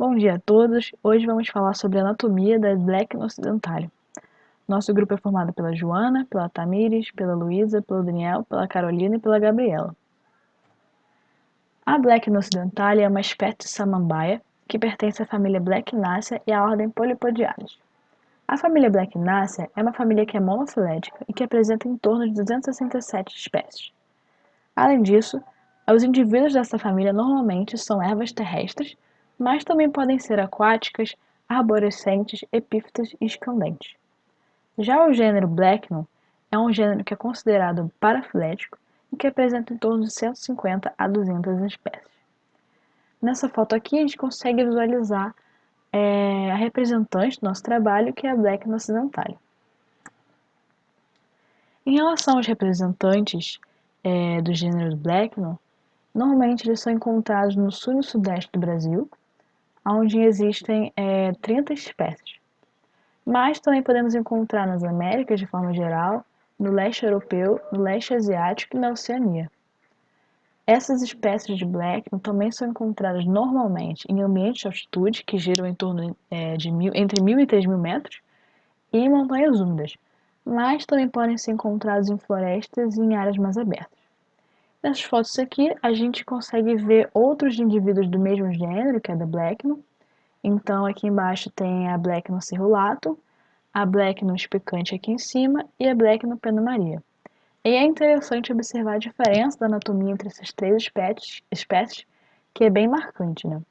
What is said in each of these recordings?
Bom dia a todos! Hoje vamos falar sobre a anatomia da Blackna ocidentália. Nosso grupo é formado pela Joana, pela Tamires, pela Luísa, pelo Daniel, pela Carolina e pela Gabriela. A Blackna ocidentália é uma espécie de samambaia que pertence à família Blacknacea e à ordem Polypodiales. A família Blacknacea é uma família que é monofilética e que apresenta em torno de 267 espécies. Além disso, os indivíduos dessa família normalmente são ervas terrestres, mas também podem ser aquáticas, arborescentes, epífitas e escandentes. Já o gênero Blacknum é um gênero que é considerado parafilético e que apresenta em torno de 150 a 200 espécies. Nessa foto aqui a gente consegue visualizar a representante do nosso trabalho, que é a Blackna ocidentália. Em relação aos representantes do gênero Blacknum, normalmente eles são encontrados no sul e no sudeste do Brasil, onde existem 30 espécies. Mas também podemos encontrar nas Américas de forma geral, no leste europeu, no leste asiático e na Oceania. Essas espécies de Blacknum também são encontradas normalmente em ambientes de altitude, que giram em torno entre 1.000 e 3.000 metros, e em montanhas úmidas, mas também podem ser encontrados em florestas e em áreas mais abertas. Nessas fotos aqui, a gente consegue ver outros indivíduos do mesmo gênero, que é da Blacknum. Então, aqui embaixo tem a Blacknum cerulatum, a Blacknum expecante aqui em cima e a Blacknum penna-maria. E é interessante observar a diferença da anatomia entre essas três espécies, que é bem marcante, né?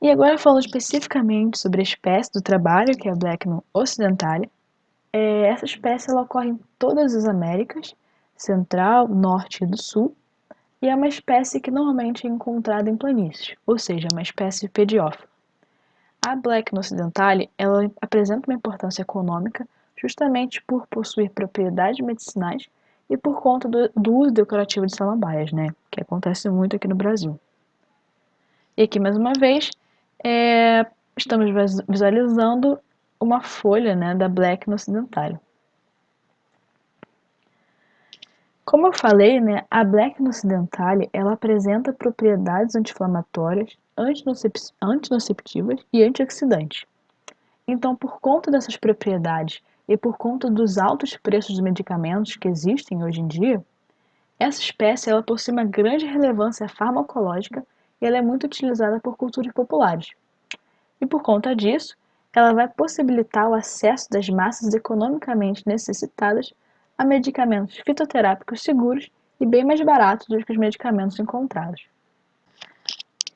E agora falando especificamente sobre a espécie do trabalho, que é a Blacknum ocidentália. Essa espécie ela ocorre em todas as Américas, Central, Norte e do Sul, e é uma espécie que normalmente é encontrada em planícies, ou seja, uma espécie pediófila. A Blackna ocidentália ela apresenta uma importância econômica justamente por possuir propriedades medicinais e por conta do uso decorativo de samambaias, né, que acontece muito aqui no Brasil. E aqui, mais uma vez, estamos visualizando uma folha, né, da Blackna ocidentália. Como eu falei, né, a Blackna ocidentália ela apresenta propriedades anti-inflamatórias, antinociceptivas e antioxidantes. Então, por conta dessas propriedades e por conta dos altos preços dos medicamentos que existem hoje em dia, essa espécie ela possui uma grande relevância farmacológica e ela é muito utilizada por culturas populares. E por conta disso, ela vai possibilitar o acesso das massas economicamente necessitadas a medicamentos fitoterápicos seguros e bem mais baratos do que os medicamentos encontrados.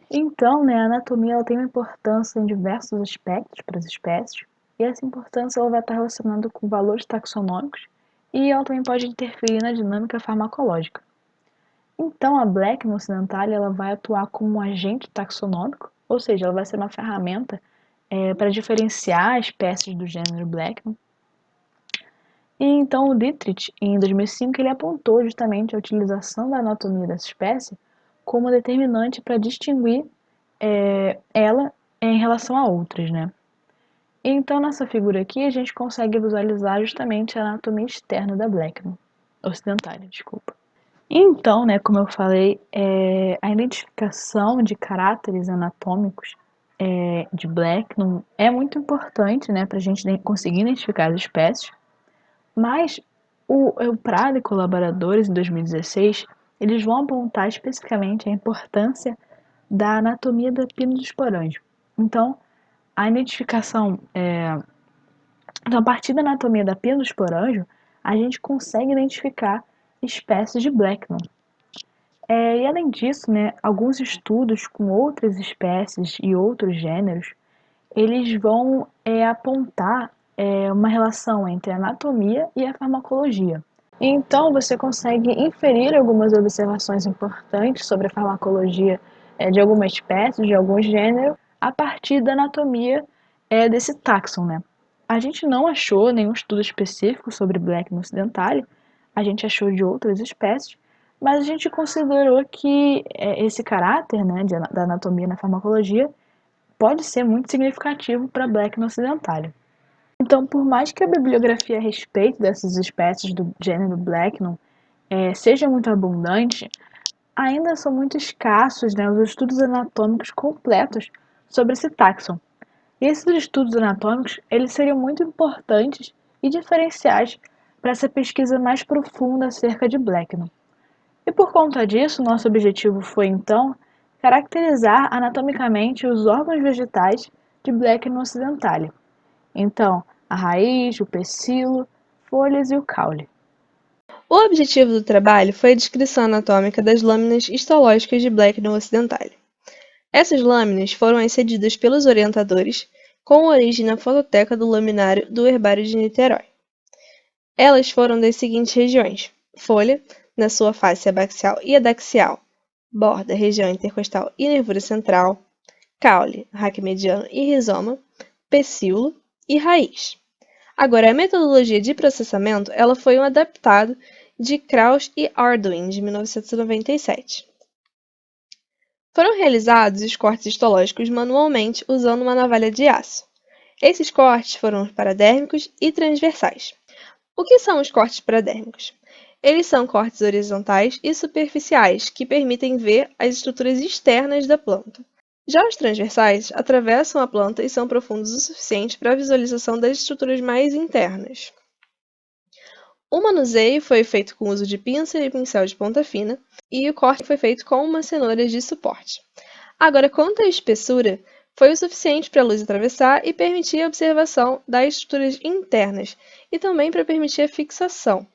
Então, né, a anatomia ela tem uma importância em diversos aspectos para as espécies, e essa importância ela vai estar relacionada com valores taxonômicos e ela também pode interferir na dinâmica farmacológica. Então, a Blackna ocidentália ela vai atuar como um agente taxonômico, ou seja, ela vai ser uma ferramenta para diferenciar espécies do gênero Blackna. E então o Dietrich, em 2005, ele apontou justamente a utilização da anatomia dessa espécie como determinante para distinguir ela em relação a outras, né? Então, nessa figura aqui, a gente consegue visualizar justamente a anatomia externa da Blackna ocidentália, desculpa. Então, né, como eu falei, a identificação de caráteres anatômicos de Blackna é muito importante, né, para a gente conseguir identificar as espécies, mas o Prado e colaboradores, em 2016, eles vão apontar especificamente a importância da anatomia da Pintosporângia. Então, a identificação, então, a partir da anatomia da Pintosporângia, a gente consegue identificar espécies de Blackna. E além disso, né, alguns estudos com outras espécies e outros gêneros, eles vão apontar uma relação entre a anatomia e a farmacologia. Então, você consegue inferir algumas observações importantes sobre a farmacologia de alguma espécie, de algum gênero, a partir da anatomia desse táxon, né? A gente não achou nenhum estudo específico sobre Blackna ocidentália, a gente achou de outras espécies, mas a gente considerou que esse caráter, né, da anatomia na farmacologia pode ser muito significativo para Blackna ocidentália. Então, por mais que a bibliografia a respeito dessas espécies do gênero Blackna seja muito abundante, ainda são muito escassos, né, os estudos anatômicos completos sobre esse táxon. E esses estudos anatômicos, eles seriam muito importantes e diferenciais para essa pesquisa mais profunda acerca de Blackman. E por conta disso, nosso objetivo foi, então, caracterizar anatomicamente os órgãos vegetais de Blackman occidentale. Então, a raiz, o pecíolo, folhas e o caule. O objetivo do trabalho foi a descrição anatômica das lâminas histológicas de Blackman occidentale. Essas lâminas foram excedidas pelos orientadores, com origem na fototeca do laminário do Herbário de Niterói. Elas foram das seguintes regiões: folha, na sua face abaxial e adaxial, borda, região intercostal e nervura central, caule, raque mediano e rizoma, pecíolo e raiz. Agora, a metodologia de processamento ela foi um adaptado de Krauss e Arduin, de 1997. Foram realizados os cortes histológicos manualmente usando uma navalha de aço. Esses cortes foram paradérmicos e transversais. O que são os cortes paradérmicos? Eles são cortes horizontais e superficiais que permitem ver as estruturas externas da planta. Já os transversais atravessam a planta e são profundos o suficiente para a visualização das estruturas mais internas. O manuseio foi feito com o uso de pinça e pincel de ponta fina, e o corte foi feito com uma cenoura de suporte. Agora, quanto à espessura, foi o suficiente para a luz atravessar e permitir a observação das estruturas internas, e também para permitir a fixação.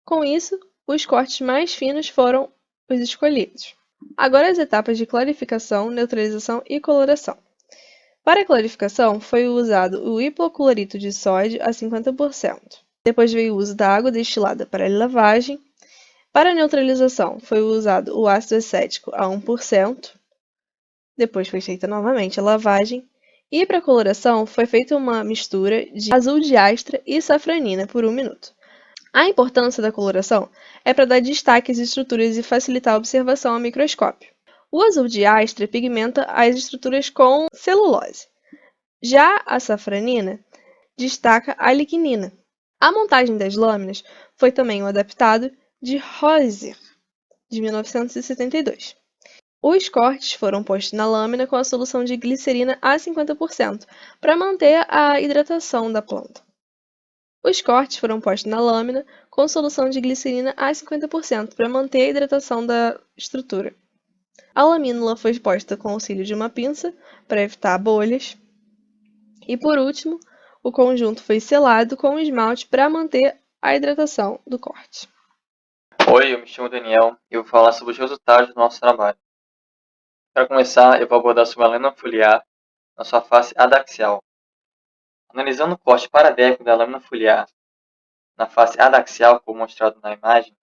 Com isso, os cortes mais finos foram os escolhidos. Agora as etapas de clarificação, neutralização e coloração. Para a clarificação, foi usado o hipoclorito de sódio a 50%. Depois veio o uso da água destilada para a lavagem. Para a neutralização, foi usado o ácido acético a 1%. Depois foi feita novamente a lavagem. E para a coloração, foi feita uma mistura de azul de astra e safranina por 1 minuto. A importância da coloração é para dar destaque às estruturas e facilitar a observação ao microscópio. O azul de astra pigmenta as estruturas com celulose. Já a safranina destaca a lignina. A montagem das lâminas foi também um adaptado de Reuser, de 1972. Os cortes foram postos na lâmina com a solução de glicerina a 50% para manter a hidratação da planta. Os cortes foram postos na lâmina com solução de glicerina a 50% para manter a hidratação da estrutura. A lamínula foi posta com auxílio de uma pinça para evitar bolhas. E por último, o conjunto foi selado com esmalte para manter a hidratação do corte. Oi, eu me chamo Daniel e eu vou falar sobre os resultados do nosso trabalho. Para começar, eu vou abordar sobre a lâmina foliar na sua face adaxial. Analisando o corte paradérmico da lâmina foliar na face adaxial, como mostrado na imagem,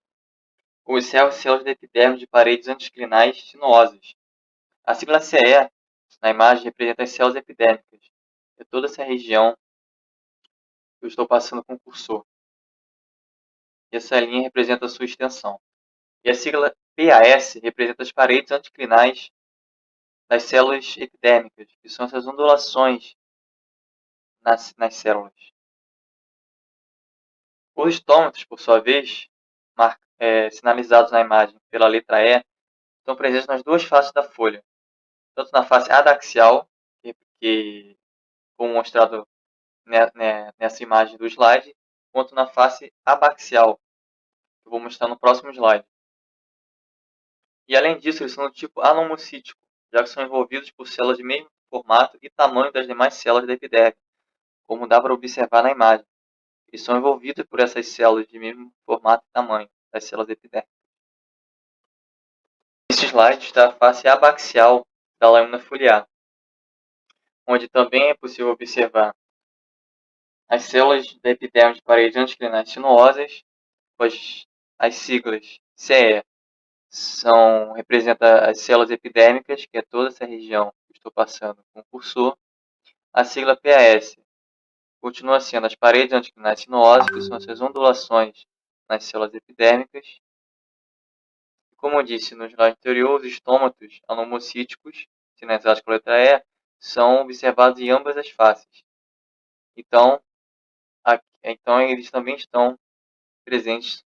observe células de epiderme de paredes anticlinais sinuosas. A sigla CE na imagem representa as células epidérmicas. É toda essa região que eu estou passando com o cursor. E essa linha representa a sua extensão. E a sigla PAS representa as paredes anticlinais das células epidérmicas, que são essas ondulações nas células. Os histômatos, por sua vez, sinalizados na imagem pela letra E, estão presentes nas duas faces da folha, tanto na face adaxial, que como mostrado nessa imagem do slide, quanto na face abaxial, que eu vou mostrar no próximo slide. E além disso, eles são do tipo anomocítico, já que são envolvidos por células de mesmo formato e tamanho das demais células da epiderme, como dá para observar na imagem. Eles são envolvidos por essas células de mesmo formato e tamanho das células epidérmicas. Neste slide está a face abaxial da lâmina foliar, onde também é possível observar as células da epiderme de paredes anticlinais sinuosas, as siglas CE representa as células epidérmicas, que é toda essa região que estou passando com o cursor. A sigla PAS continua sendo as paredes anticlinais sinuosas, que são essas ondulações nas células epidérmicas. E como eu disse no slide anterior, os estômatos anomocíticos, sinalizados com a letra E, são observados em ambas as faces. Então eles também estão presentes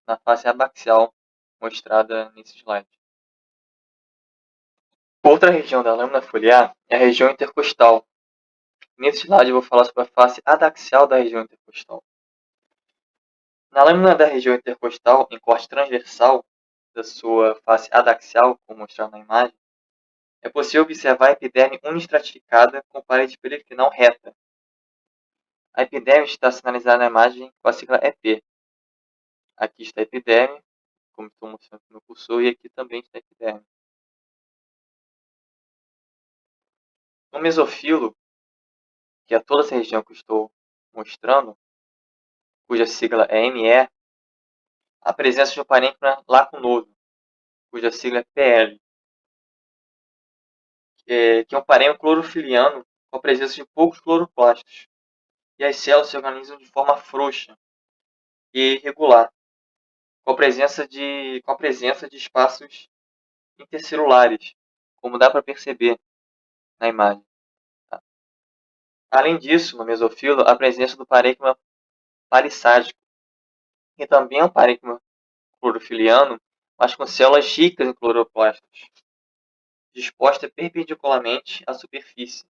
na face abaxial mostrada nesse slide. Outra região da lâmina foliar é a região intercostal. Nesse slide eu vou falar sobre a face adaxial da região intercostal. Na lâmina da região intercostal, em corte transversal da sua face adaxial, como mostrado na imagem, é possível observar a epiderme unistratificada com parede periquinal reta. A epiderme está sinalizada na imagem com a sigla EP. Aqui está a epiderme, como estou mostrando no cursor, e aqui também está a epiderme. No mesofilo, que é toda essa região que eu estou mostrando, cuja sigla é ME, a presença de um parênquima lacunoso, cuja sigla é PL, que é um parênquima clorofiliano com a presença de poucos cloroplastos. E as células se organizam de forma frouxa e irregular, com a presença de espaços intercelulares, como dá para perceber na imagem. Tá? Além disso, no mesofilo, a presença do parênquima palissádico, que também é um parênquima clorofiliano, mas com células ricas em cloroplastos, disposta perpendicularmente à superfície,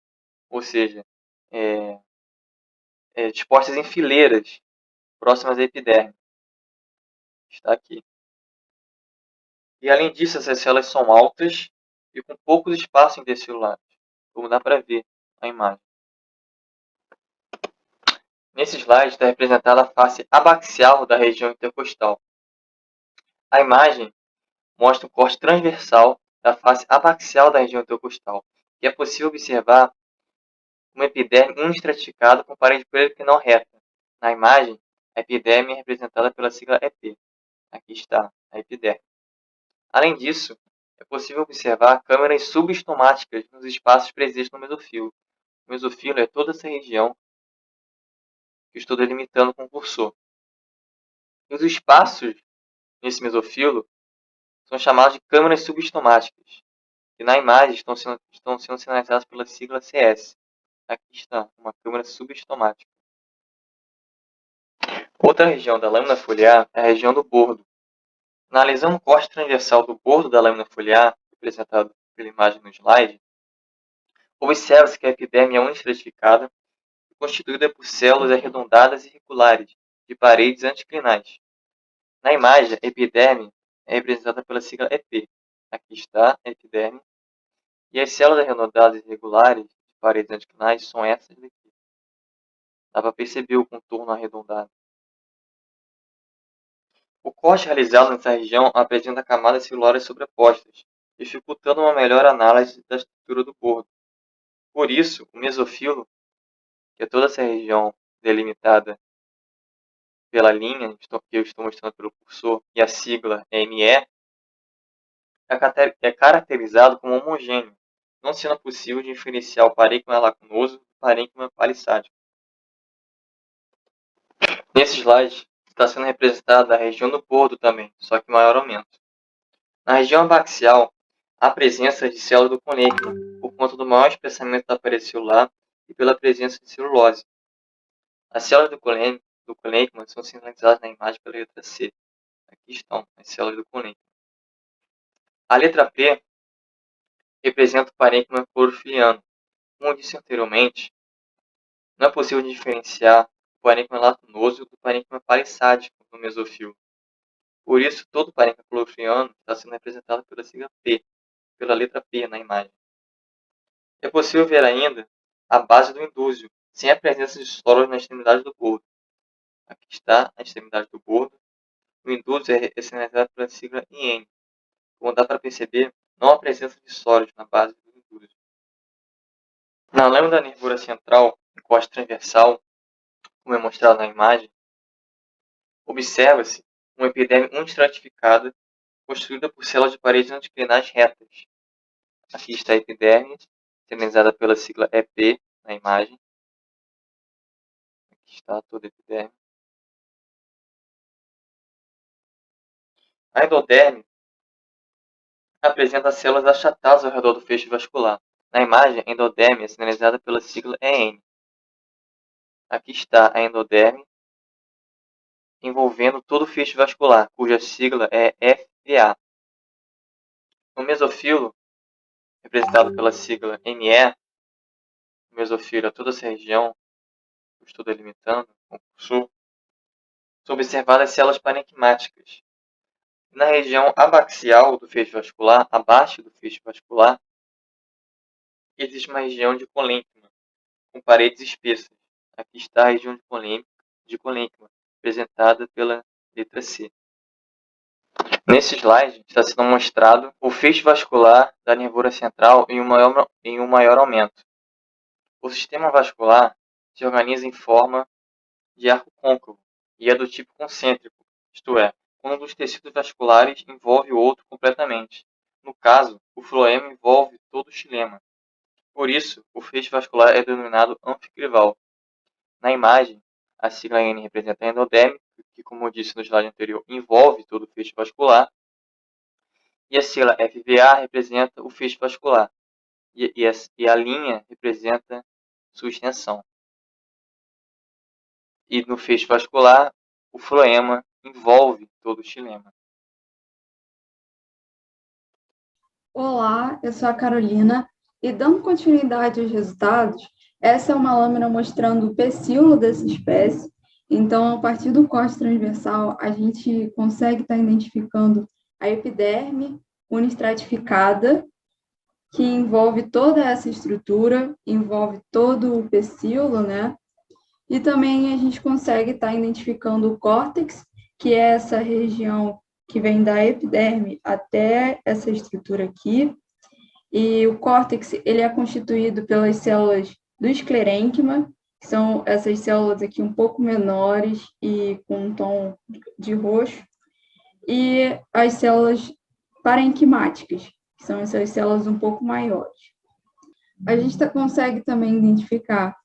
ou seja, dispostas em fileiras próximas à epiderme. Está aqui. E além disso, essas células são altas e com poucos espaços intercelulares, como dá para ver na imagem. Nesse slide está representada a face abaxial da região intercostal. A imagem mostra o corte transversal da face abaxial da região intercostal, e é possível observar uma epiderme unistratificada com parede periquinal reta. Na imagem, a epiderme é representada pela sigla EP. Aqui está a epiderme. Além disso, é possível observar câmeras subestomáticas nos espaços presentes no mesofilo. O mesofilo é toda essa região que eu estou delimitando com o cursor. E os espaços nesse mesofilo são chamados de câmeras subestomáticas, que na imagem estão sendo sinalizadas pela sigla CS. Aqui está uma câmara subestomática. Outra região da lâmina foliar é a região do bordo. Analisando o corte transversal do bordo da lâmina foliar, representado pela imagem no slide, observa-se que a epiderme é unistratificada e constituída por células arredondadas e irregulares, de paredes anticlinais. Na imagem, a epiderme é representada pela sigla EP. Aqui está a epiderme. E as células arredondadas e irregulares, de paredes anticlinais, são essas daqui. Dá para perceber o contorno arredondado. O corte realizado nessa região apresenta camadas celulares sobrepostas, dificultando uma melhor análise da estrutura do bordo. Por isso, o mesofilo, que é toda essa região delimitada pela linha que eu estou mostrando pelo cursor, e a sigla ME, é caracterizado como homogêneo, não sendo possível diferenciar o parênquima lacunoso do parênquima palissádico. Nesse slide, está sendo representada a região do bordo também, só que em maior aumento. Na região abaxial, há presença de células do conênquima, por conta do maior espessamento da parede celular e pela presença de celulose. As células do conênquima são sinalizadas na imagem pela letra C. Aqui estão as células do conênquima. A letra P representa o parênquima clorofiliano. Como eu disse anteriormente, não é possível diferenciar o parênquima lacunoso do parênquima palissádico no mesofilo. Por isso, todo parênquima clorofiliano está sendo representado pela sigla P, pela letra P na imagem. É possível ver ainda a base do indúzio, sem a presença de soros na extremidade do bordo. Aqui está a extremidade do bordo. O indúzio é sinalizado pela sigla IN. Como dá para perceber, não há presença de soros na base do indúzio. Na lâmina da nervura central, em corte transversal, como é mostrado na imagem, observa-se uma epiderme unistratificada construída por células de paredes anticlinais retas. Aqui está a epiderme, sinalizada pela sigla EP na imagem. Aqui está toda a epiderme. A endoderme apresenta células achatadas ao redor do feixe vascular. Na imagem, a endoderme é sinalizada pela sigla EN. Aqui está a endoderme envolvendo todo o feixe vascular, cuja sigla é FVA. No mesofilo, representado pela sigla ME, mesofila, toda essa região, que eu estou delimitando, o sul, são observadas células parenquimáticas. Na região abaxial do feixe vascular, abaixo do feixe vascular, existe uma região de colênquima, com paredes espessas. Aqui está a região de colênquima, representada pela letra C. Nesse slide está sendo mostrado o feixe vascular da nervura central em um maior aumento. O sistema vascular se organiza em forma de arco côncavo e é do tipo concêntrico, isto é, quando um dos tecidos vasculares envolve o outro completamente. No caso, o floema envolve todo o xilema. Por isso, o feixe vascular é denominado anficrival. Na imagem, a sigla N representa a endoderme, que, como eu disse no slide anterior, envolve todo o feixe vascular, e a sigla FVA representa o feixe vascular, e a linha representa sua extensão. E no feixe vascular, o floema envolve todo o xilema. Olá, eu sou a Carolina e dando continuidade aos resultados, essa é uma lâmina mostrando o pecíolo dessa espécie. Então, a partir do corte transversal, a gente consegue estar identificando a epiderme unistratificada, que envolve toda essa estrutura, envolve todo o pecíolo, né? E também a gente consegue estar identificando o córtex, que é essa região que vem da epiderme até essa estrutura aqui. E o córtex, ele é constituído pelas células do esclerênquima, que são essas células aqui um pouco menores e com um tom de roxo, e as células parenquimáticas, que são essas células um pouco maiores. A gente consegue também identificar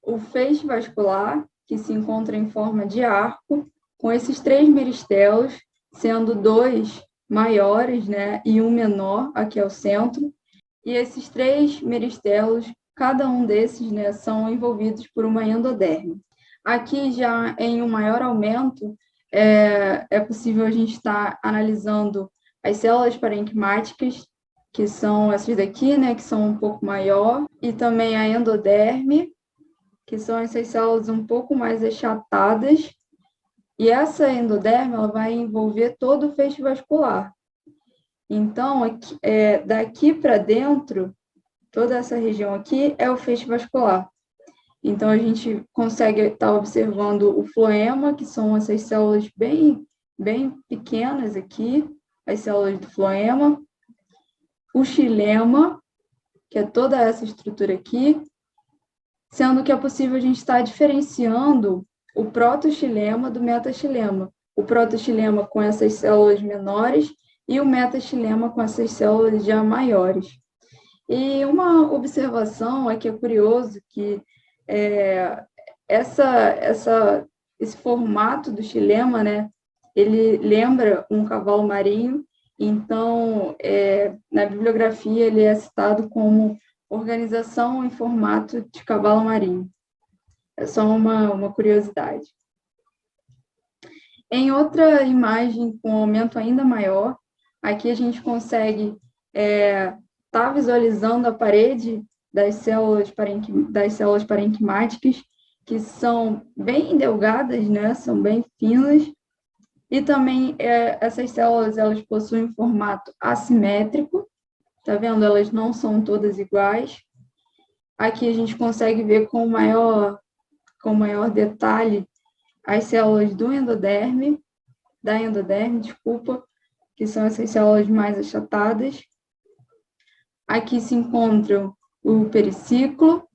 o feixe vascular, que se encontra em forma de arco, com esses 3 meristelos, sendo 2 maiores, né, e um menor aqui ao centro. E esses 3 meristelos, cada um desses, né, são envolvidos por uma endoderme. Aqui, já em um maior aumento, é possível a gente estar analisando as células parenquimáticas, que são essas daqui, né, que são um pouco maior, e também a endoderme, que são essas células um pouco mais achatadas, e essa endoderme ela vai envolver todo o feixe vascular. Então, daqui para dentro, toda essa região aqui é o feixe vascular. Então, a gente consegue estar observando o floema, que são essas células bem pequenas aqui, as células do floema, o xilema, que é toda essa estrutura aqui, sendo que é possível a gente estar diferenciando o protoxilema do metaxilema. O protoxilema com essas células menores e o metaxilema com essas células já maiores. E uma observação é que é curioso que esse formato do xilema, né, ele lembra um cavalo marinho, então, na bibliografia, ele é citado como organização em formato de cavalo marinho. É só uma curiosidade. Em outra imagem com aumento ainda maior, aqui a gente consegue estar visualizando a parede das células parenquimáticas, que são bem delgadas, né? São bem finas, e também essas células elas possuem um formato assimétrico, tá vendo? Elas não são todas iguais. Aqui a gente consegue ver com maior detalhe as células da endoderme, que são essas células mais achatadas. Aqui se encontra o periciclo,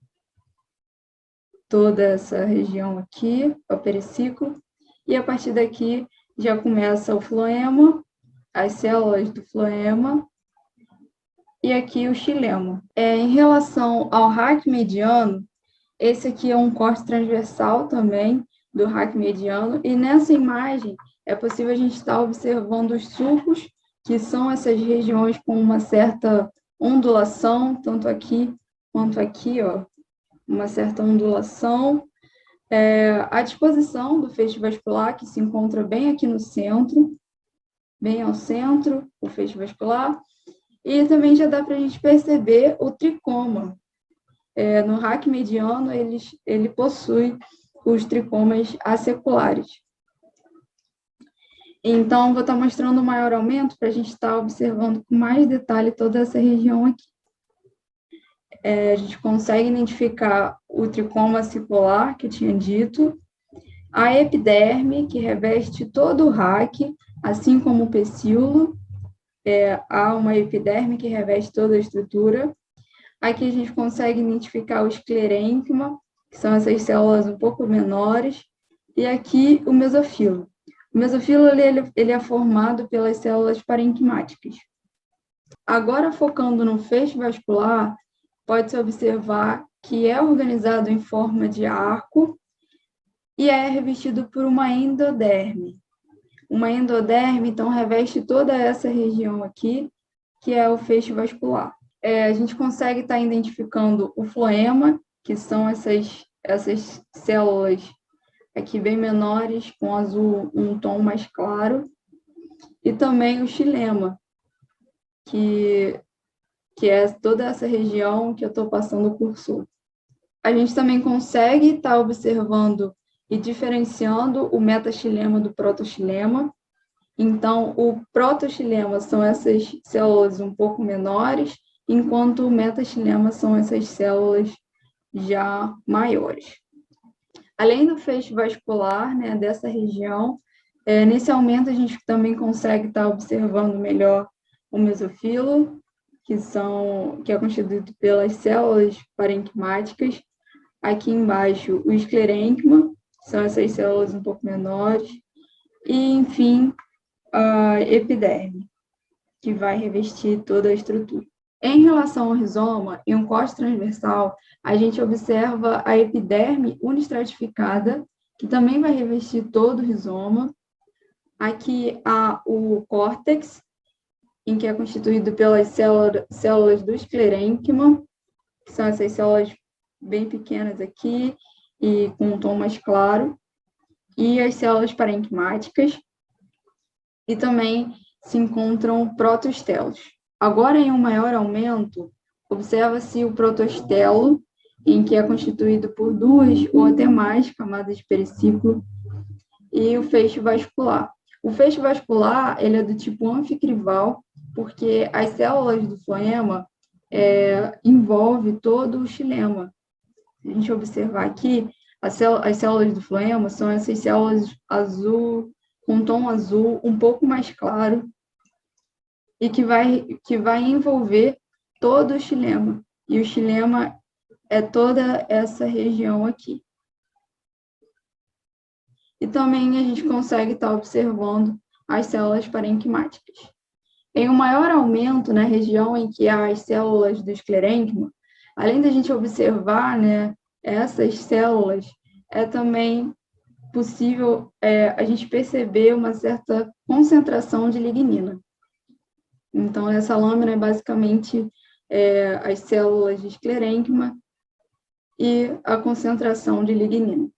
toda essa região aqui, o periciclo, e a partir daqui já começa o floema, as células do floema, e aqui o xilema. Em relação ao raque mediano, esse aqui é um corte transversal também do raque mediano, e nessa imagem é possível a gente estar observando os sulcos, que são essas regiões com uma certa ondulação, tanto aqui quanto aqui, ó, uma certa ondulação. A disposição do feixe vascular, que se encontra bem aqui no centro, bem ao centro, o feixe vascular, E também já dá para a gente perceber o tricoma. No raque mediano, ele possui os tricomas aceculares. Então, vou estar mostrando o maior aumento para a gente estar observando com mais detalhe toda essa região aqui. A gente consegue identificar o tricoma acicular, que eu tinha dito, a epiderme, que reveste todo o raque, assim como o pecíolo. Há uma epiderme que reveste toda a estrutura. Aqui a gente consegue identificar o esclerênquima, que são essas células um pouco menores, e aqui o mesofilo. O mesofilo ele é formado pelas células parenquimáticas. Agora, focando no feixe vascular, pode-se observar que é organizado em forma de arco e é revestido por uma endoderme. Uma endoderme, então, reveste toda essa região aqui, que é o feixe vascular. A gente consegue estar identificando o floema, que são essas células aqui bem menores, com azul um tom mais claro, e também o xilema, que é toda essa região que eu estou passando o cursor. A gente também consegue estar observando e diferenciando o metaxilema do protoxilema. Então, o protoxilema são essas células um pouco menores, enquanto o metaxilema são essas células já maiores. Além do feixe vascular, né, dessa região, nesse aumento a gente também consegue estar observando melhor o mesofilo, que é constituído pelas células parenquimáticas. Aqui embaixo, o esclerênquima, são essas células um pouco menores. E, enfim, a epiderme, que vai revestir toda a estrutura. Em relação ao rizoma, em um corte transversal, a gente observa a epiderme unistratificada, que também vai revestir todo o rizoma. Aqui há o córtex, em que é constituído pelas células do esclerênquima, que são essas células bem pequenas aqui e com um tom mais claro, e as células parenquimáticas, e também se encontram protostelos. Agora, em um maior aumento, observa-se o protostelo, em que é constituído por 2 ou até mais camadas de periciclo, e o feixe vascular. O feixe vascular ele é do tipo anficrival, porque as células do floema envolve todo o xilema. Se a gente observar aqui, as células do floema são essas células azul, com tom azul um pouco mais claro, e que vai envolver todo o xilema. E o xilema é toda essa região aqui. E também a gente consegue estar observando as células parenquimáticas. Em um maior aumento na região em que há as células do esclerênquima, além da gente observar, né, essas células, é também possível a gente perceber uma certa concentração de lignina. Então, essa lâmina é basicamente as células de esclerênquima e a concentração de lignina.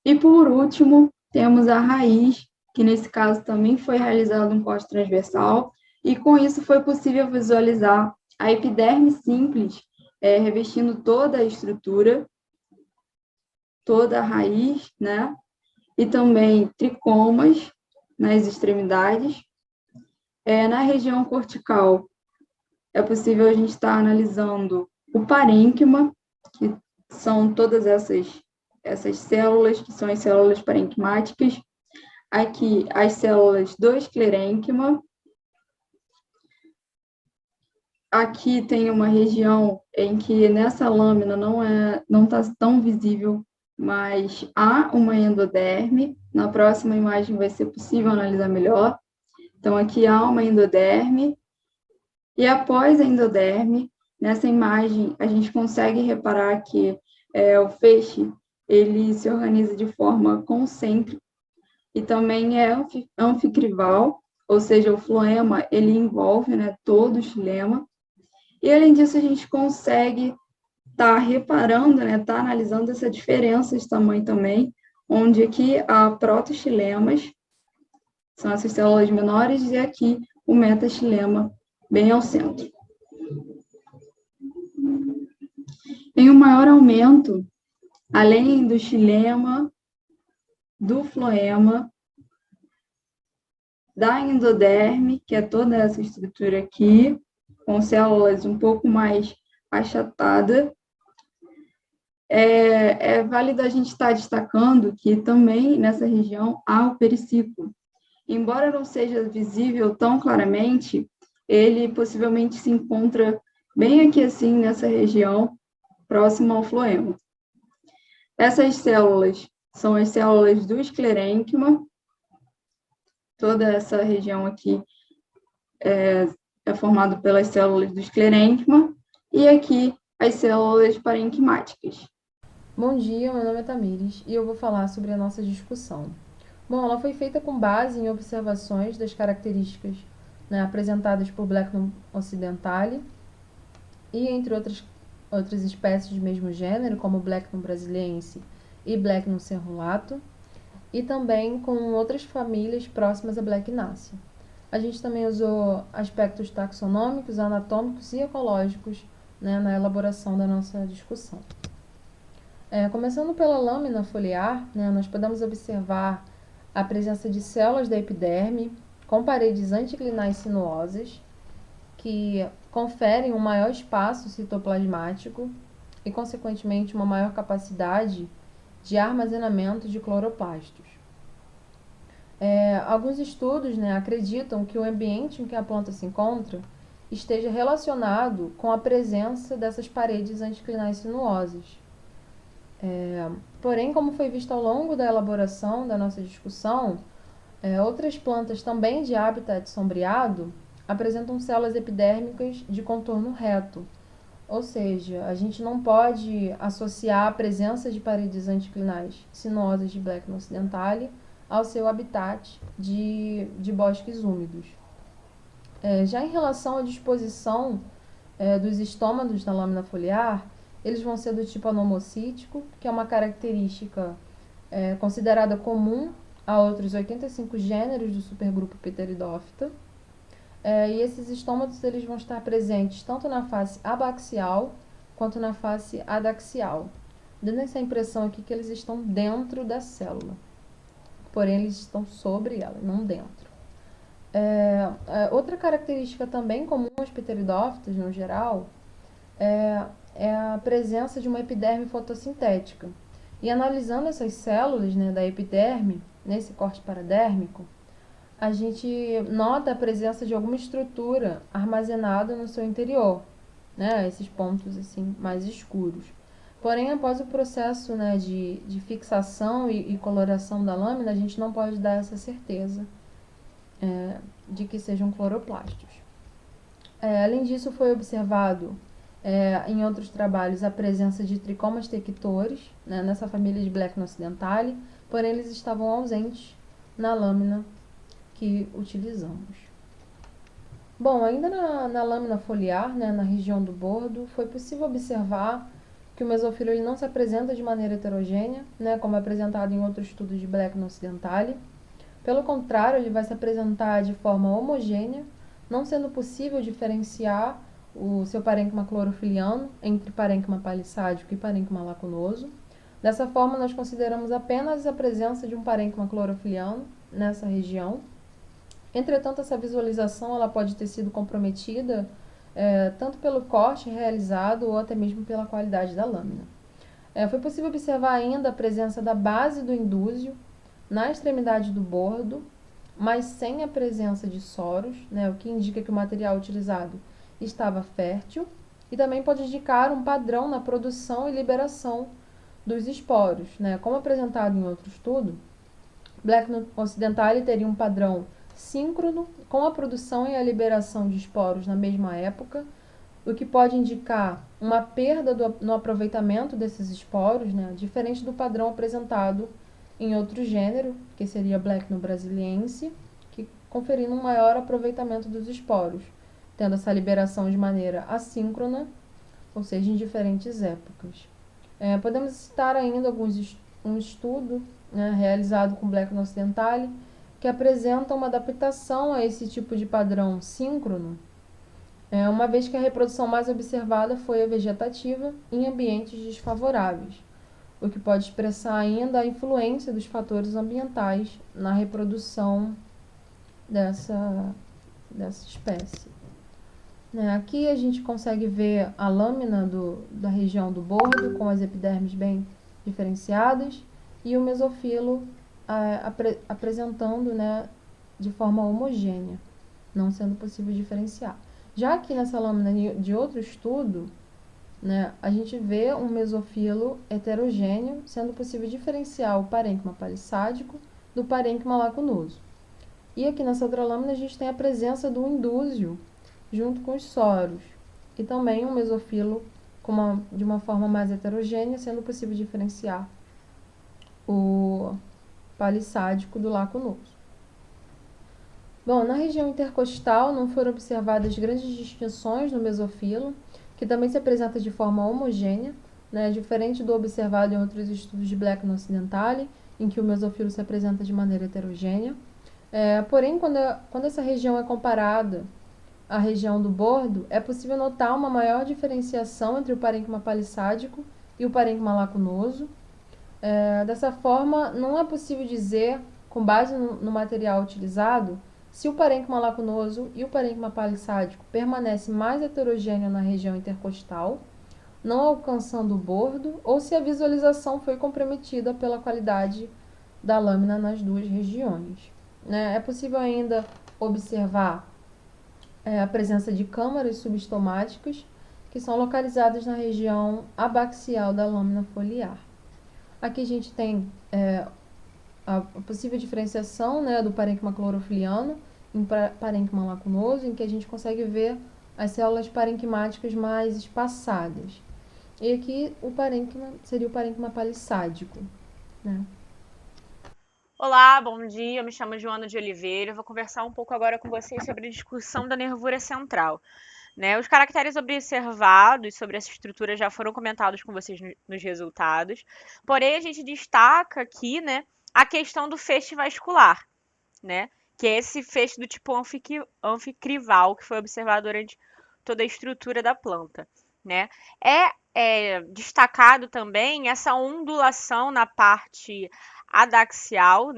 E, por último, temos a raiz, que nesse caso também foi realizado um corte transversal, e com isso foi possível visualizar a epiderme simples, revestindo toda a estrutura, toda a raiz, né? E também tricomas nas extremidades. Na região cortical, é possível a gente estar analisando o parênquima, que são todas essas células, que são as células parenquimáticas. Aqui, as células do esclerênquima. Aqui tem uma região em que nessa lâmina não está tão visível, mas há uma endoderme. Na próxima imagem vai ser possível analisar melhor. Então, aqui há uma endoderme. E após a endoderme, nessa imagem, a gente consegue reparar que o feixe ele se organiza de forma concêntrica e também é anficrival, ou seja, o floema ele envolve, né, todo o xilema. E, além disso, a gente consegue estar reparando, né, estar analisando essa diferença de tamanho também, onde aqui há protoxilemas, são essas células menores, e aqui o metaxilema, bem ao centro. tem um maior aumento, além do xilema, do floema, da endoderme, que é toda essa estrutura aqui, com células um pouco mais achatadas. É válido a gente estar destacando que também nessa região há o periciclo. Embora não seja visível tão claramente, ele possivelmente se encontra bem aqui assim nessa região, próximo ao floema. Essas células são as células do esclerênquima. Toda essa região aqui é formada pelas células do esclerênquima e aqui as células parenquimáticas. Bom dia, meu nome é Tamires e eu vou falar sobre a nossa discussão. Bom, ela foi feita com base em observações das características, né, apresentadas por Blacknum occidentale e entre outras espécies do mesmo gênero, como Blacknum brasiliense e Blacknum cerulato, e também com outras famílias próximas a Blacknácea. A gente também usou aspectos taxonômicos, anatômicos e ecológicos, né, na elaboração da nossa discussão. Começando pela lâmina foliar, né, nós podemos observar a presença de células da epiderme com paredes anticlinais sinuosas, que conferem um maior espaço citoplasmático e, consequentemente, uma maior capacidade de armazenamento de cloroplastos. Alguns estudos, né, acreditam que o ambiente em que a planta se encontra esteja relacionado com a presença dessas paredes anticlinais sinuosas. Porém, como foi visto ao longo da elaboração da nossa discussão, outras plantas também de habitat sombreado apresentam células epidérmicas de contorno reto, ou seja, a gente não pode associar a presença de paredes anticlinais sinuosas de Blacknum occidentale ao seu habitat de bosques úmidos. Já em relação à disposição dos estômatos da lâmina foliar, eles vão ser do tipo anomocítico, que é uma característica considerada comum a outros 85 gêneros do supergrupo Pteridophyta. E esses estômatos eles vão estar presentes tanto na face abaxial quanto na face adaxial, dando essa impressão aqui que eles estão dentro da célula, porém eles estão sobre ela, não dentro. Outra característica também comum aos pteridófitos no geral é a presença de uma epiderme fotossintética. E analisando essas células, né, da epiderme, nesse corte paradérmico, a gente nota a presença de alguma estrutura armazenada no seu interior, né, esses pontos assim mais escuros. Porém, após o processo, né, de fixação e coloração da lâmina, a gente não pode dar essa certeza de que sejam cloroplastos. Além disso, foi observado em outros trabalhos a presença de tricomas tectores, né, nessa família de Blacknum occidentale, porém eles estavam ausentes na lâmina que utilizamos. Bom, ainda na lâmina foliar, né, na região do bordo, foi possível observar que o mesofilo ele não se apresenta de maneira heterogênea, né, como é apresentado em outros estudos de Blacknum occidentale. Pelo contrário, ele vai se apresentar de forma homogênea, não sendo possível diferenciar o seu parênquima clorofiliano entre parênquima palissádico e parênquima lacunoso. Dessa forma, nós consideramos apenas a presença de um parênquima clorofiliano nessa região. Entretanto, essa visualização ela pode ter sido comprometida tanto pelo corte realizado ou até mesmo pela qualidade da lâmina. Foi possível observar ainda a presença da base do indúsio na extremidade do bordo, mas sem a presença de soros, né, o que indica que o material utilizado estava fértil, e também pode indicar um padrão na produção e liberação dos esporos, né, como apresentado em outro estudo. Blacknum occidentale teria um padrão síncrono com a produção e a liberação de esporos na mesma época, o que pode indicar uma perda no aproveitamento desses esporos, né, diferente do padrão apresentado em outro gênero, que seria Blacknum brasiliense, que conferindo um maior aproveitamento dos esporos, tendo essa liberação de maneira assíncrona, ou seja, em diferentes épocas. Podemos citar ainda um estudo, né, realizado com Blacknum occidentale, que apresenta uma adaptação a esse tipo de padrão síncrono, uma vez que a reprodução mais observada foi a vegetativa em ambientes desfavoráveis, o que pode expressar ainda a influência dos fatores ambientais na reprodução dessa espécie. Aqui a gente consegue ver a lâmina da região do bordo, com as epidermes bem diferenciadas, e o mesofilo apresentando, de forma homogênea, não sendo possível diferenciar. Já aqui nessa lâmina de outro estudo, a gente vê um mesofilo heterogêneo, sendo possível diferenciar o parênquima palissádico do parênquima lacunoso. E aqui nessa outra lâmina a gente tem a presença do indúsio junto com os soros, e também um mesofilo de uma forma mais heterogênea, sendo possível diferenciar o palissádico do lacunoso. Bom, na região intercostal não foram observadas grandes distinções no mesofilo, que também se apresenta de forma homogênea, diferente do observado em outros estudos de Blackman occidentale, em que o mesofilo se apresenta de maneira heterogênea. Porém, quando essa região é comparada à região do bordo, é possível notar uma maior diferenciação entre o parênquima palissádico e o parênquima lacunoso. Dessa forma, não é possível dizer, com base no material utilizado, se o parênquima lacunoso e o parênquima palissádico permanecem mais heterogêneos na região intercostal, não alcançando o bordo, ou se a visualização foi comprometida pela qualidade da lâmina nas duas regiões. É possível ainda observar a presença de câmaras subestomáticas, que são localizadas na região abaxial da lâmina foliar. Aqui a gente tem a possível diferenciação do parênquima clorofiliano em parênquima lacunoso, em que a gente consegue ver as células parenquimáticas mais espaçadas. E aqui o parênquima seria o parênquima palissádico. Olá, bom dia. Eu me chamo Joana de Oliveira. Eu vou conversar um pouco agora com vocês sobre a discussão da nervura central. Os caracteres observados sobre essa estrutura já foram comentados com vocês nos resultados. Porém, a gente destaca aqui, a questão do feixe vascular, que é esse feixe do tipo anficrival que foi observado durante toda a estrutura da planta, É destacado também essa ondulação na parte adaxial,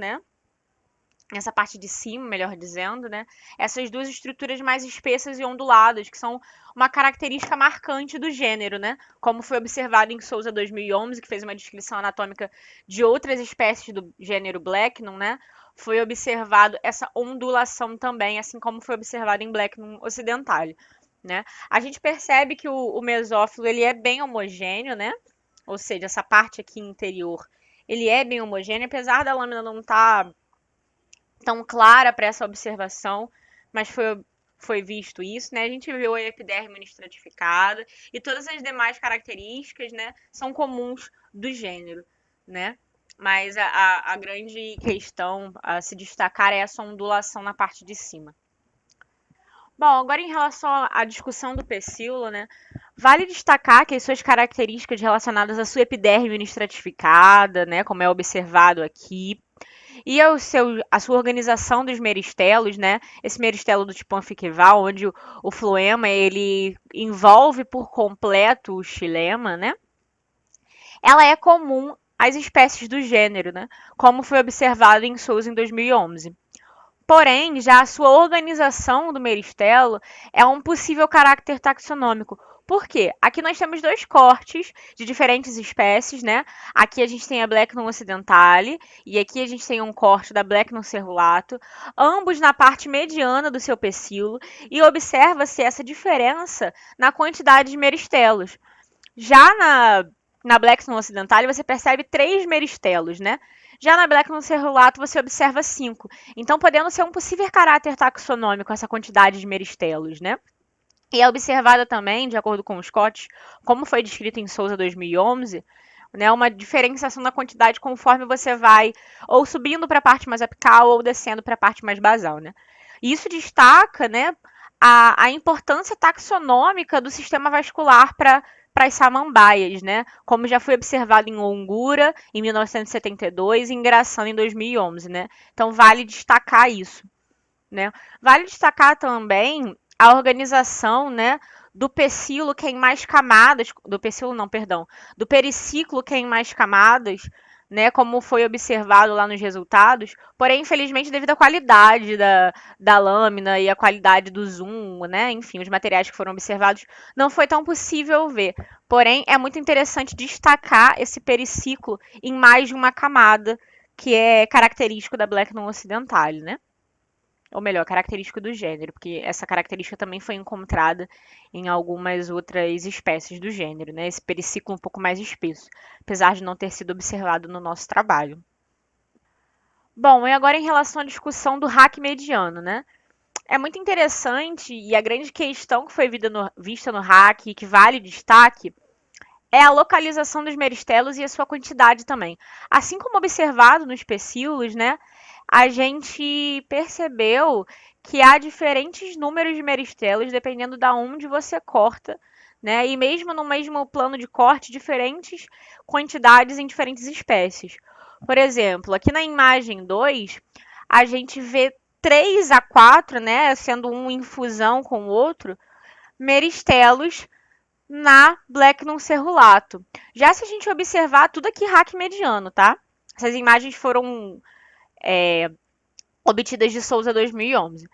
nessa parte de cima, melhor dizendo, essas duas estruturas mais espessas e onduladas, que são uma característica marcante do gênero, como foi observado em Souza 2011, que fez uma descrição anatômica de outras espécies do gênero Blacknum, foi observado essa ondulação também, assim como foi observado em Blacknum occidentale. A gente percebe que o mesófilo ele é bem homogêneo, ou seja, essa parte aqui interior, ele é bem homogêneo, apesar da lâmina não estar tão clara para essa observação, mas foi visto isso, A gente viu a epiderme estratificada e todas as demais características, são comuns do gênero, Mas a grande questão a se destacar é essa ondulação na parte de cima. Bom, agora em relação à discussão do pecíolo, vale destacar que as suas características relacionadas à sua epiderme estratificada, como é observado aqui, e a sua organização dos meristelos, esse meristelo do tipo anfiquival, onde o floema ele envolve por completo o xilema, ela é comum às espécies do gênero, como foi observado em Souza em 2011. Porém, já a sua organização do meristelo é um possível caráter taxonômico. Por quê? Aqui nós temos dois cortes de diferentes espécies, Aqui a gente tem a Blacknum occidentale e aqui a gente tem um corte da Blacknum cerulato, ambos na parte mediana do seu pecíolo, e observa-se essa diferença na quantidade de meristelos. Já na Blacknum occidentale você percebe 3 meristelos, Já na Blacknum cerulato você observa 5. Então, podendo ser um possível caráter taxonômico essa quantidade de meristelos, E é observada também, de acordo com os Scott, como foi descrito em Souza 2011, uma diferenciação da quantidade conforme você vai ou subindo para a parte mais apical ou descendo para a parte mais basal, Isso destaca, a importância taxonômica do sistema vascular para as samambaias, Como já foi observado em Ongura, em 1972, e em Gração, em 2011, Então, vale destacar isso, Vale destacar também a organização, né, do pecíolo que é em mais camadas, do pecíolo não, perdão, do periciclo que é em mais camadas, né, como foi observado lá nos resultados, porém, infelizmente, devido à qualidade da lâmina e à qualidade do zoom, né, enfim, os materiais que foram observados, não foi tão possível ver. Porém, é muito interessante destacar esse periciclo em mais de uma camada, que é característico da Blacknum occidentale, né? Ou melhor, característico do gênero, porque essa característica também foi encontrada em algumas outras espécies do gênero, né? Esse periciclo um pouco mais espesso, apesar de não ter sido observado no nosso trabalho. Bom, e agora em relação à discussão do hack mediano, né? É muito interessante e a grande questão que foi vista no hack e que vale destaque é a localização dos meristelos e a sua quantidade também. Assim como observado nos pecíolos, né? A gente percebeu que há diferentes números de meristelos dependendo da onde você corta, né? E mesmo no mesmo plano de corte, diferentes quantidades em diferentes espécies. Por exemplo, aqui na imagem 2, a gente vê 3 a 4, né, sendo um em fusão com o outro, meristelos na Blacknum cerulato. Já se a gente observar, tudo aqui hack mediano, tá? Essas imagens foram obtidas de Souza 2011.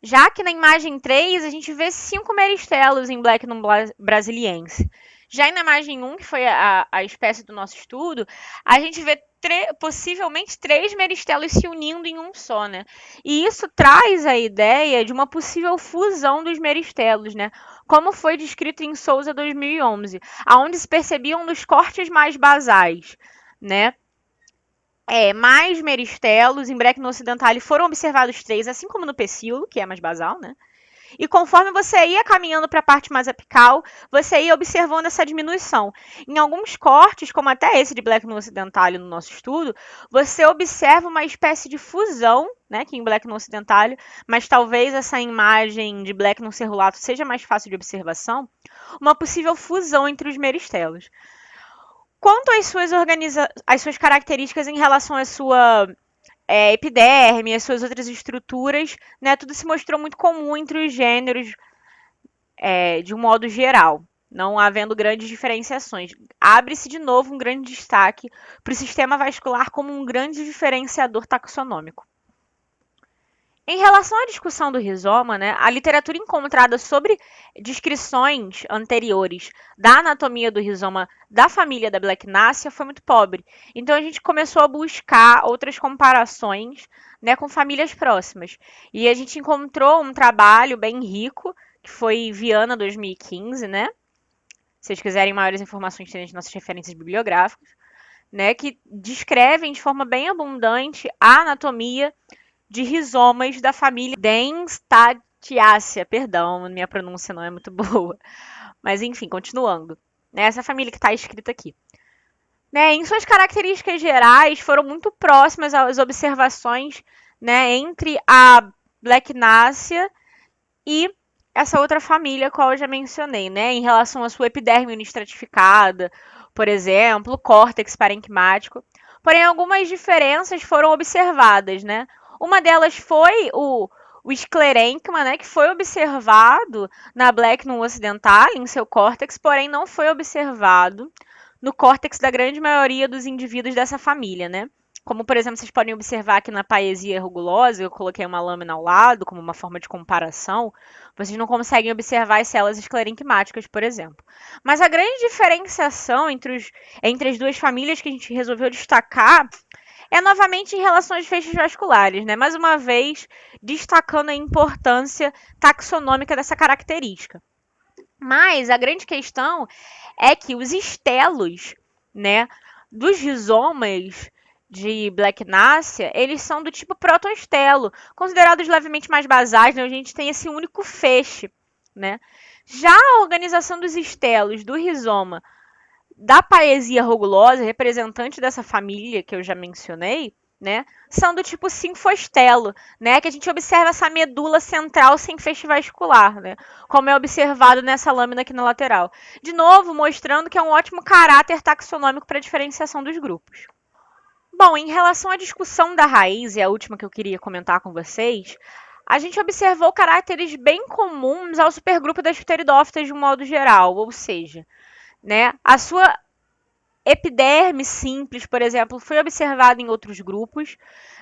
Já que na imagem 3, a gente vê 5 meristelos em Blacknum brasiliense. Já na imagem 1, que foi a espécie do nosso estudo, a gente vê possivelmente 3 meristelos se unindo em um só, né? E isso traz a ideia de uma possível fusão dos meristelos, né? Como foi descrito em Souza 2011, aonde se percebiam nos cortes mais basais, né? Mais meristelos em Blacknum occidentale foram observados 3, assim como no pecíolo, que é mais basal, né? E conforme você ia caminhando para a parte mais apical, você ia observando essa diminuição. Em alguns cortes, como até esse de Blacknum occidentale no nosso estudo, você observa uma espécie de fusão, né, que em Blacknum occidentale, mas talvez essa imagem de Blacknum cerulato seja mais fácil de observação, uma possível fusão entre os meristelos. Quanto às suas características em relação à sua epiderme e as suas outras estruturas, né, tudo se mostrou muito comum entre os gêneros de um modo geral, não havendo grandes diferenciações. Abre-se de novo um grande destaque para o sistema vascular como um grande diferenciador taxonômico. Em relação à discussão do rizoma, né, a literatura encontrada sobre descrições anteriores da anatomia do rizoma da família da Blacknacea foi muito pobre. Então a gente começou a buscar outras comparações, né, com famílias próximas. E a gente encontrou um trabalho bem rico, que foi Viana 2015, né? Se vocês quiserem maiores informações, tem as nossas referências bibliográficas, né, que descrevem de forma bem abundante a anatomia de rizomas da família Dentstatiaceae. Perdão, minha pronúncia não é muito boa. Mas enfim, continuando. Essa família que está escrita aqui. Em suas características gerais, foram muito próximas às observações, né, entre a Blacknacea e essa outra família, qual eu já mencionei, né, em relação à sua epiderme unistratificada, por exemplo, córtex parenquimático. Porém, algumas diferenças foram observadas, né? Uma delas foi o esclerênquima, né, que foi observado na Blacknum occidentale, em seu córtex, porém não foi observado no córtex da grande maioria dos indivíduos dessa família, né? Como, por exemplo, vocês podem observar aqui na paesia rugulosa, eu coloquei uma lâmina ao lado, como uma forma de comparação, vocês não conseguem observar as células esclerenquimáticas, por exemplo. Mas a grande diferenciação entre as duas famílias que a gente resolveu destacar é novamente em relação aos feixes vasculares, né? Mais uma vez, destacando a importância taxonômica dessa característica. Mas a grande questão é que os estelos, né, dos rizomas de Blacknacea, eles são do tipo protoestelo, considerados levemente mais basais, né? A gente tem esse único feixe, né? Já a organização dos estelos do rizoma da paesia rugulosa, representante dessa família que eu já mencionei, né, são do tipo sinfostelo, né, que a gente observa essa medula central sem feixe vascular, né, como é observado nessa lâmina aqui na lateral. De novo, mostrando que é um ótimo caráter taxonômico para a diferenciação dos grupos. Bom, em relação à discussão da raiz, e a última que eu queria comentar com vocês, a gente observou caracteres bem comuns ao supergrupo das pteridófitas de um modo geral, ou seja, né, a sua epiderme simples, por exemplo, foi observada em outros grupos,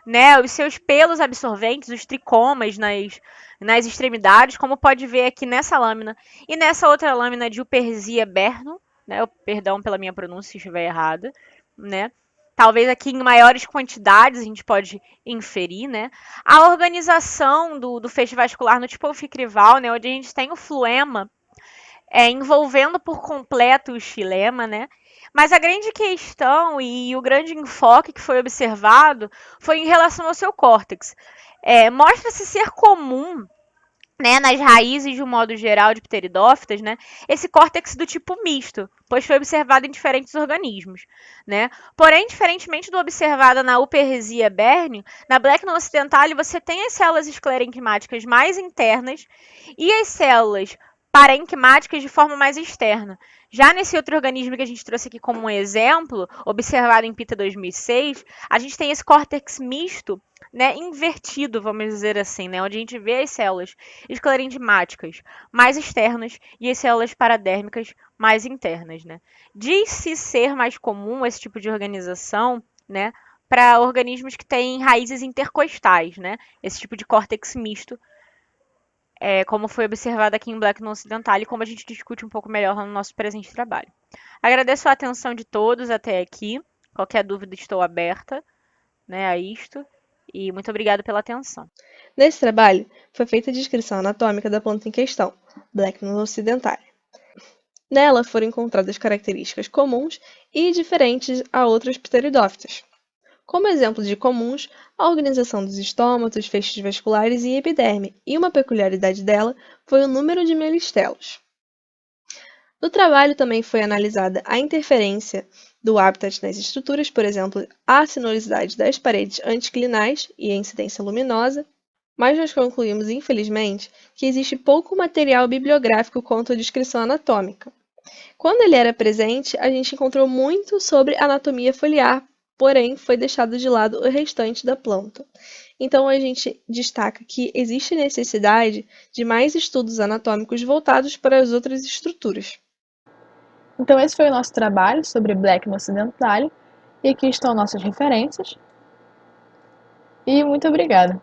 né? Os seus pelos absorventes, os tricomas nas extremidades, como pode ver aqui nessa lâmina e nessa outra lâmina de Upersia berno, né? Perdão pela minha pronúncia se estiver errada, né? Talvez aqui em maiores quantidades a gente pode inferir, né? A organização do feixe vascular no tipo oficrival, né? Onde a gente tem o fluema envolvendo por completo o xilema, né? Mas a grande questão e o grande enfoque que foi observado foi em relação ao seu córtex. Mostra-se ser comum, né, nas raízes de um modo geral de pteridófitas, né, esse córtex do tipo misto, pois foi observado em diferentes organismos, né? Porém, diferentemente do observado na Upersia berni, na Blacknum occidentale você tem as células esclerenquimásticas mais internas e as células parenquimáticas de forma mais externa. Já nesse outro organismo que a gente trouxe aqui como um exemplo, observado em Pita 2006, a gente tem esse córtex misto, né, invertido, vamos dizer assim, né, onde a gente vê as células esclerenquimáticas mais externas e as células paradérmicas mais internas, né. Diz-se ser mais comum esse tipo de organização, né, para organismos que têm raízes intercostais, né, esse tipo de córtex misto, como foi observado aqui em Blacknum occidentale e como a gente discute um pouco melhor no nosso presente trabalho. Agradeço a atenção de todos até aqui. Qualquer dúvida estou aberta, né, a isto. E muito obrigada pela atenção. Nesse trabalho, foi feita a descrição anatômica da planta em questão, Blacknum occidentale. Nela foram encontradas características comuns e diferentes a outras pteridófitas. Como exemplos de comuns, a organização dos estômatos, feixes vasculares e epiderme, e uma peculiaridade dela foi o número de melistelos. No trabalho também foi analisada a interferência do habitat nas estruturas, por exemplo, a sinuosidade das paredes anticlinais e a incidência luminosa, mas nós concluímos, infelizmente, que existe pouco material bibliográfico quanto à descrição anatômica. Quando ele era presente, a gente encontrou muito sobre anatomia foliar, porém foi deixado de lado o restante da planta. Então a gente destaca que existe necessidade de mais estudos anatômicos voltados para as outras estruturas. Então esse foi o nosso trabalho sobre Blacknum occidentale, e aqui estão nossas referências. E muito obrigada!